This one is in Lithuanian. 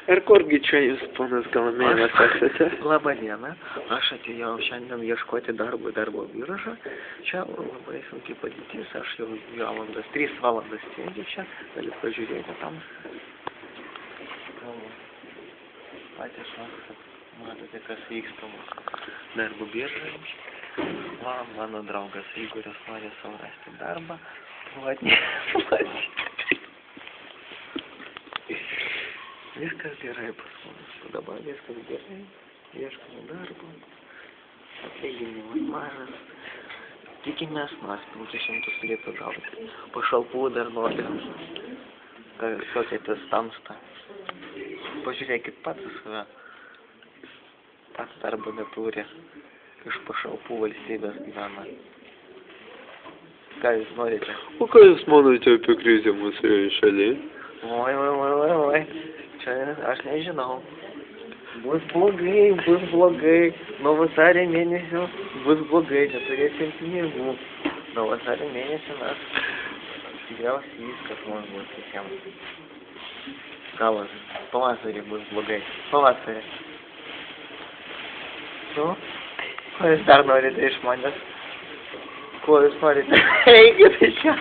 Ir kurgi čia jūs, ponas Galamėnas, esate? Labą dieną. Aš atėjau šiandien ieškoti darbo biržą. Čia labai sunkiai padėtis. Aš jau 3 valandas sėdžiu čia. Galit pažiūrėti tam. Patys matote, kas vyksta mūsų darbo biržai. Mano draugas Igoris nori savo rasti darbą. Viskas gerai pas mus. Dabar viskas gerai. Ieškome darbo. Atlyginimas mažas. Tikimės, mes 500 litų gauti. Pašalpų dar nori. Kokia tas tamsta. Pažiūrėkit pats save. Pats darbo neturi. Iš pašalpų valstybės gyvena. Ką jūs norite? O ką jūs manote apie krizę mūsų šalyje? Oi. Čia aš nežinau. Bus blogai. Nuo vasario mėnesio bus blogai, neturėsim pinigų. Nuo vasario mėnesio mes tikriausiai viskas mums bus visiems. Galas, pavasarį bus blogai. Pavasarį. Nu, ko jūs dar norite iš manęs? Ko jūs norite? Eikit iš čia.